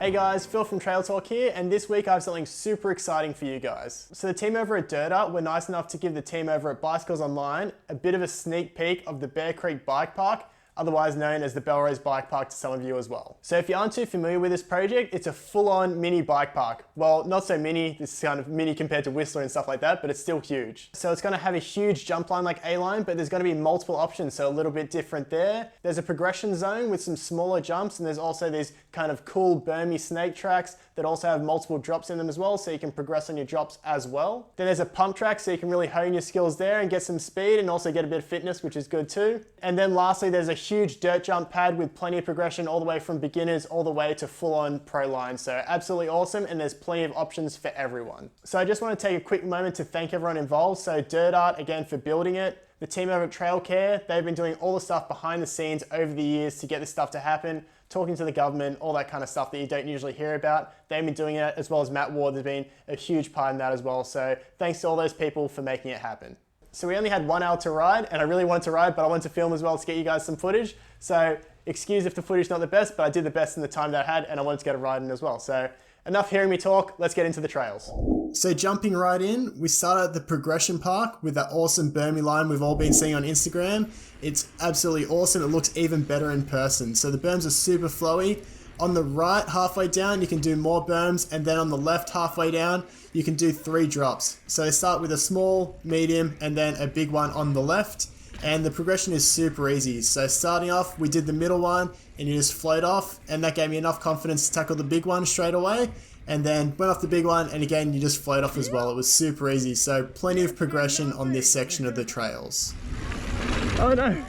Hey guys, Phil from Trail Talk here, and this week I have something super exciting for you guys. So the team over at Dirt Art were nice enough to give the team over at Bicycles Online a bit of a sneak peek of the Bear Creek Bike Park, otherwise known as the Belrose Bike Park to some of you as well. So if you aren't too familiar with this project, it's a full-on mini bike park. Well, not so mini, this is kind of mini compared to Whistler and stuff like that, but it's still huge. So it's gonna have a huge jump line like A-line, but there's gonna be multiple options, so a little bit different there. There's a progression zone with some smaller jumps, and there's also these kind of cool bermy snake tracks that also have multiple drops in them as well, so you can progress on your drops as well. Then there's a pump track, so you can really hone your skills there and get some speed and also get a bit of fitness, which is good too. And then lastly, there's a huge dirt jump pad with plenty of progression all the way from beginners all the way to full-on pro line. So absolutely awesome, and there's plenty of options for everyone. So I just want to take a quick moment to thank everyone involved. So Dirt Art, again, for building it. The team over at Trail Care, they've been doing all the stuff behind the scenes over the years to get this stuff to happen, talking to the government, all that kind of stuff that you don't usually hear about. They've been doing it, as well as Matt Ward has been a huge part in that as well. So thanks to all those people for making it happen. So we only had 1 hour to ride, and I really wanted to ride, but I wanted to film as well to get you guys some footage. So excuse if the footage is not the best, but I did the best in the time that I had, and I wanted to get a ride in as well. So enough hearing me talk, let's get into the trails. So jumping right in, we start at the progression park with that awesome bermy line we've all been seeing on Instagram. It's absolutely awesome. It looks even better in person. So the berms are super flowy. On the right, halfway down, you can do more berms, and then on the left, halfway down, you can do 3 drops. So start with a small, medium, and then a big one on the left. And the progression is super easy. So starting off, we did the middle one, and you just float off, and that gave me enough confidence to tackle the big one straight away. And then went off the big one, and again, you just float off as well. It was super easy. So plenty of progression on this section of the trails. Oh no!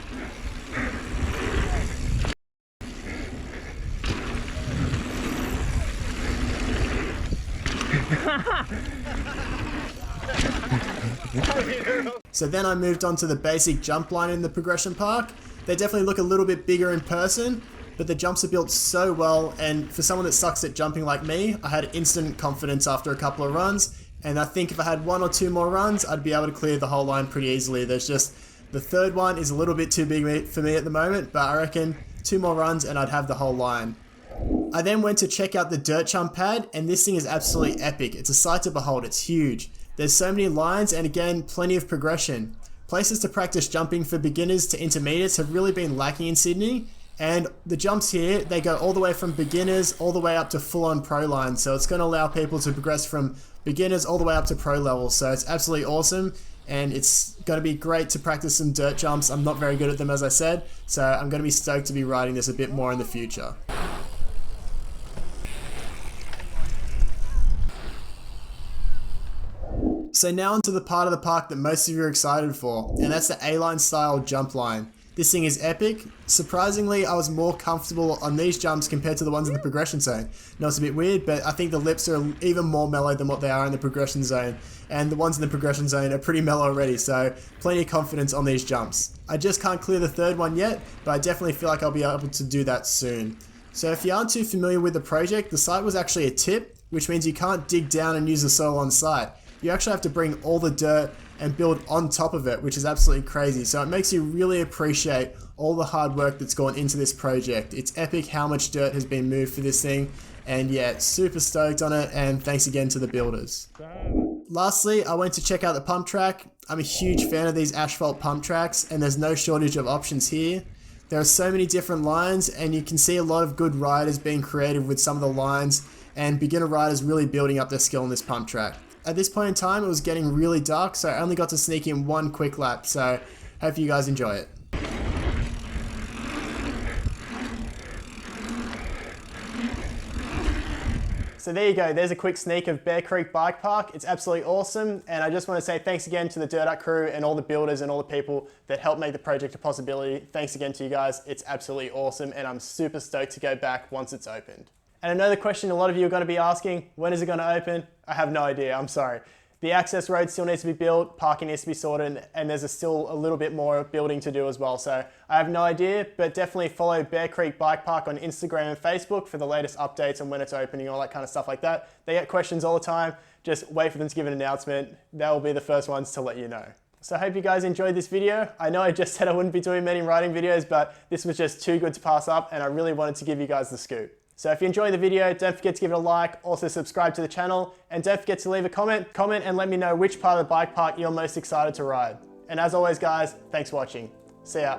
So then I moved on to the basic jump line in the progression park. They definitely look a little bit bigger in person, but the jumps are built so well, and for someone that sucks at jumping like me, I had instant confidence after a couple of runs, and I think if I had 1 or 2 more runs, I'd be able to clear the whole line pretty easily. There's just, the third one is a little bit too big for me at the moment, but I reckon 2 more runs and I'd have the whole line. I then went to check out the dirt jump pad, and this thing is absolutely epic. It's a sight to behold, it's huge. There's so many lines, and again, plenty of progression. Places to practice jumping for beginners to intermediates have really been lacking in Sydney, and the jumps here, they go all the way from beginners all the way up to full-on pro line. So it's going to allow people to progress from beginners all the way up to pro level. So it's absolutely awesome, and it's going to be great to practice some dirt jumps. I'm not very good at them, as I said, so I'm going to be stoked to be riding this a bit more in the future. So now onto the part of the park that most of you are excited for, and that's the A-line style jump line. This thing is epic. Surprisingly, I was more comfortable on these jumps compared to the ones in the progression zone. Now it's a bit weird, but I think the lips are even more mellow than what they are in the progression zone, and the ones in the progression zone are pretty mellow already, so plenty of confidence on these jumps. I just can't clear the third one yet, but I definitely feel like I'll be able to do that soon. So if you aren't too familiar with the project, the site was actually a tip, which means you can't dig down and use the soil on site. You actually have to bring all the dirt and build on top of it, which is absolutely crazy. So it makes you really appreciate all the hard work that's gone into this project. It's epic how much dirt has been moved for this thing, and yeah, super stoked on it, and thanks again to the builders. Lastly, I went to check out the pump track. I'm a huge fan of these asphalt pump tracks, and there's no shortage of options here. There are so many different lines, and you can see a lot of good riders being creative with some of the lines, and beginner riders really building up their skill on this pump track. At this point in time, it was getting really dark, so I only got to sneak in 1 quick lap, so hope you guys enjoy it. So there you go, there's a quick sneak of Bear Creek Bike Park. It's absolutely awesome, and I just want to say thanks again to the Dirt Art crew and all the builders and all the people that helped make the project a possibility. Thanks again to you guys, it's absolutely awesome, and I'm super stoked to go back once it's opened. And another question a lot of you are going to be asking, when is it going to open? I have no idea, I'm sorry. The access road still needs to be built, parking needs to be sorted, and there's still a little bit more building to do as well. So I have no idea, but definitely follow Bear Creek Bike Park on Instagram and Facebook for the latest updates on when it's opening, all that kind of stuff like that. They get questions all the time, just wait for them to give an announcement. They'll be the first ones to let you know. So I hope you guys enjoyed this video. I know I just said I wouldn't be doing many riding videos, but this was just too good to pass up, and I really wanted to give you guys the scoop. So if you enjoyed the video, don't forget to give it a like, also subscribe to the channel, and don't forget to leave a comment and let me know which part of the bike park you're most excited to ride. And as always guys, thanks for watching. See ya.